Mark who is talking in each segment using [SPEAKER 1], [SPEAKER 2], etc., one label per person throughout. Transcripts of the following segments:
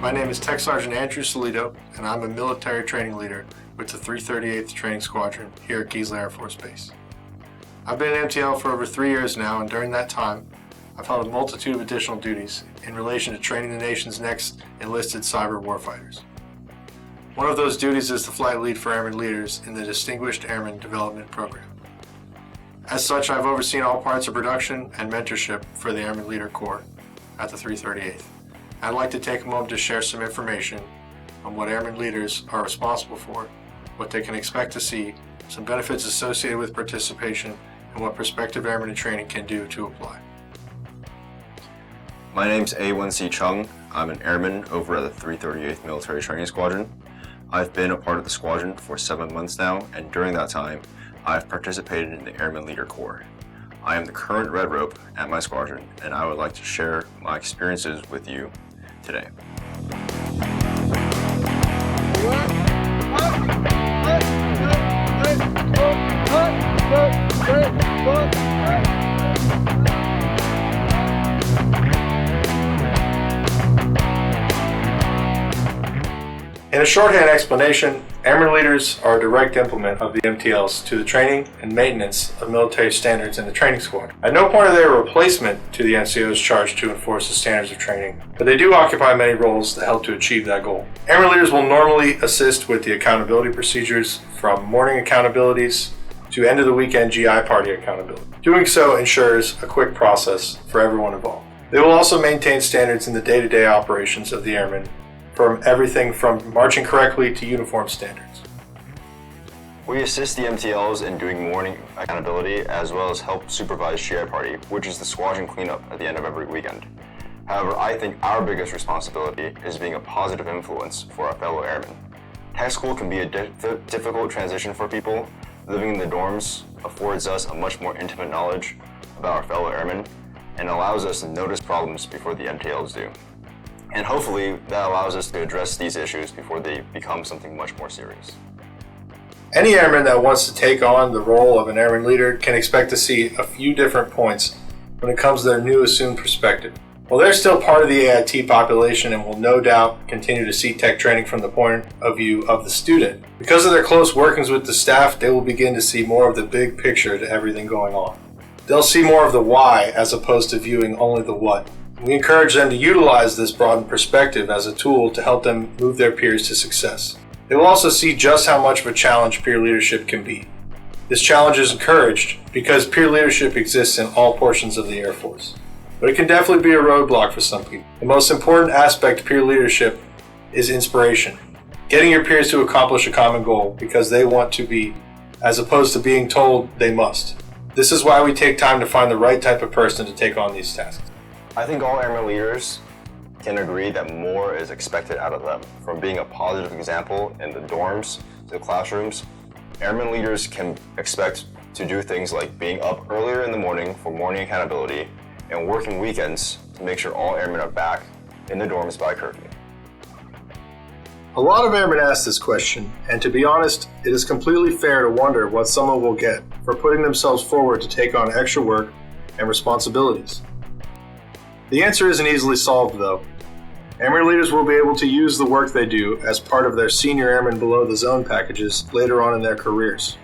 [SPEAKER 1] My name is Tech Sergeant Andrew Solito, and I'm a military training leader with the 338th Training Squadron here at Giesler Air Force Base. I've been in MTL for over 3 years now, and during that time, I've held a multitude of additional duties in relation to training the nation's next enlisted cyber warfighters. One of those duties is the flight lead for Airman Leaders in the Distinguished Airman Development Program. As such, I've overseen all parts of production and mentorship for the Airman Leader Corps at the 338th. I'd like to take a moment to share some information on what Airman Leaders are responsible for, what they can expect to see, some benefits associated with participation, and what prospective airmen in training can do to apply.
[SPEAKER 2] My name's A1C Chung. I'm an airman over at the 338th Military Training Squadron. I've been a part of the squadron for 7 months now, and during that time, I've participated in the Airman Leader Corps. I am the current Red Rope at my squadron, and I would like to share my experiences with you today.
[SPEAKER 1] In a shorthand explanation, Airman Leaders are a direct implement of the MTLs to the training and maintenance of military standards in the training squad. At no point are they a replacement to the NCOs charged to enforce the standards of training, but they do occupy many roles that help to achieve that goal. Airman Leaders will normally assist with the accountability procedures, from morning accountabilities to end of the weekend GI party accountability. Doing so ensures a quick process for everyone involved. They will also maintain standards in the day-to-day operations of the airmen, from everything from marching correctly to uniform standards.
[SPEAKER 2] We assist the MTLs in doing morning accountability as well as help supervise GI Party, which is the squadron cleanup at the end of every weekend. However, I think our biggest responsibility is being a positive influence for our fellow airmen. Tech school can be a difficult transition for people. Living in the dorms affords us a much more intimate knowledge about our fellow airmen and allows us to notice problems before the MTLs do. And hopefully that allows us to address these issues before they become something much more serious.
[SPEAKER 1] Any airman that wants to take on the role of an airman leader can expect to see a few different points when it comes to their new assumed perspective. While they're still part of the AIT population and will no doubt continue to see tech training from the point of view of the student, because of their close workings with the staff, they will begin to see more of the big picture to everything going on. They'll see more of the why as opposed to viewing only the what. We encourage them to utilize this broadened perspective as a tool to help them move their peers to success. They will also see just how much of a challenge peer leadership can be. This challenge is encouraged because peer leadership exists in all portions of the Air Force. But it can definitely be a roadblock for some people. The most important aspect of peer leadership is inspiration. Getting your peers to accomplish a common goal because they want to be, as opposed to being told they must. This is why we take time to find the right type of person to take on these tasks.
[SPEAKER 2] I think all airman leaders can agree that more is expected out of them. From being a positive example in the dorms to the classrooms, airman leaders can expect to do things like being up earlier in the morning for morning accountability and working weekends to make sure all airmen are back in the dorms by curfew.
[SPEAKER 1] A lot of airmen ask this question, and to be honest, it is completely fair to wonder what someone will get for putting themselves forward to take on extra work and responsibilities. The answer isn't easily solved, though. Airman leaders will be able to use the work they do as part of their senior airmen below the zone packages later on in their careers.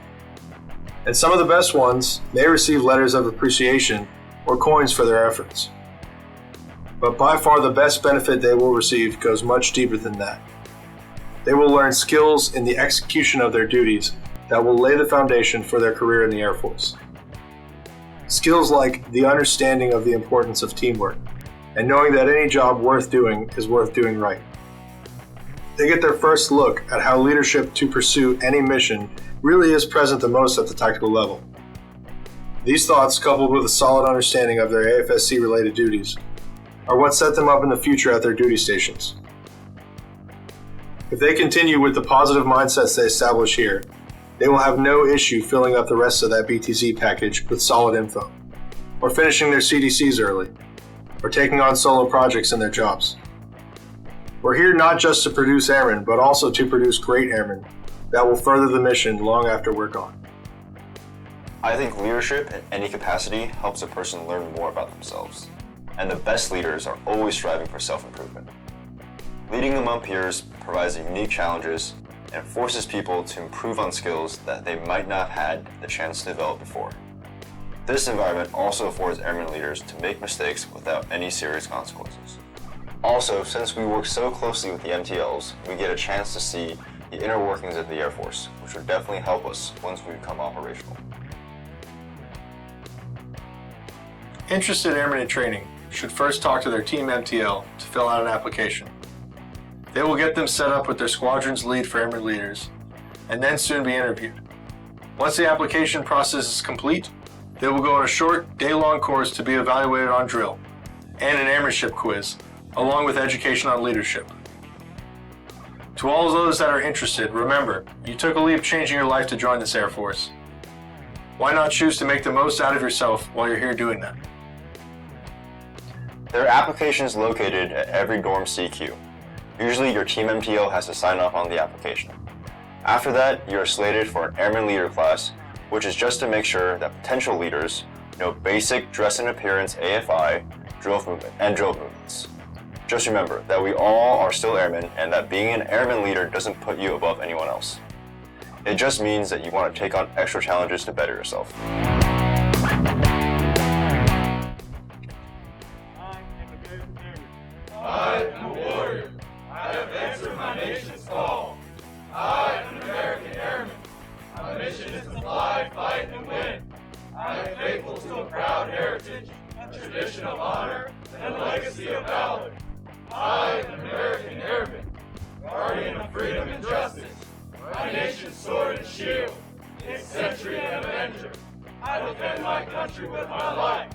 [SPEAKER 1] And some of the best ones may receive letters of appreciation or coins for their efforts. But by far the best benefit they will receive goes much deeper than that. They will learn skills in the execution of their duties that will lay the foundation for their career in the Air Force. Skills like the understanding of the importance of teamwork and knowing that any job worth doing is worth doing right. They get their first look at how leadership to pursue any mission really is present the most at the tactical level. These thoughts, coupled with a solid understanding of their AFSC-related duties, are what set them up in the future at their duty stations. If they continue with the positive mindsets they establish here, they will have no issue filling up the rest of that BTZ package with solid info, or finishing their CDCs early, or taking on solo projects in their jobs. We're here not just to produce airmen, but also to produce great airmen that will further the mission long after we're gone.
[SPEAKER 2] I think leadership in any capacity helps a person learn more about themselves, and the best leaders are always striving for self-improvement. Leading among peers provides unique challenges and forces people to improve on skills that they might not have had the chance to develop before. This environment also affords airman leaders to make mistakes without any serious consequences. Also, since we work so closely with the MTLs, we get a chance to see the inner workings of the Air Force, which would definitely help us once we become operational.
[SPEAKER 1] Interested airmen in training should first talk to their team MTL to fill out an application. They will get them set up with their squadron's lead for airman leaders, and then soon be interviewed. Once the application process is complete, they will go on a short, day-long course to be evaluated on drill, and an airmanship quiz, along with education on leadership. To all of those that are interested, remember, you took a leap changing your life to join this Air Force. Why not choose to make the most out of yourself while you're here doing that?
[SPEAKER 2] There are applications located at every dorm CQ. Usually your team MTL has to sign off on the application. After that, you are slated for an Airman Leader class, which is just to make sure that potential leaders know basic dress and appearance AFI, drill movements. Just remember that we all are still airmen and that being an Airman Leader doesn't put you above anyone else. It just means that you want to take on extra challenges to better yourself.
[SPEAKER 3] I am a warrior. I have answered my nation's call. I am an American airman. My mission is to fly, fight, and win. I am faithful to a proud heritage, a tradition of honor, and a legacy of valor. I am an American airman, guardian of freedom and justice. My nation's sword and shield, its sentry and avenger. I defend my country with my life.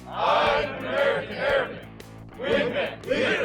[SPEAKER 3] I am an American airman. Wingman, leader.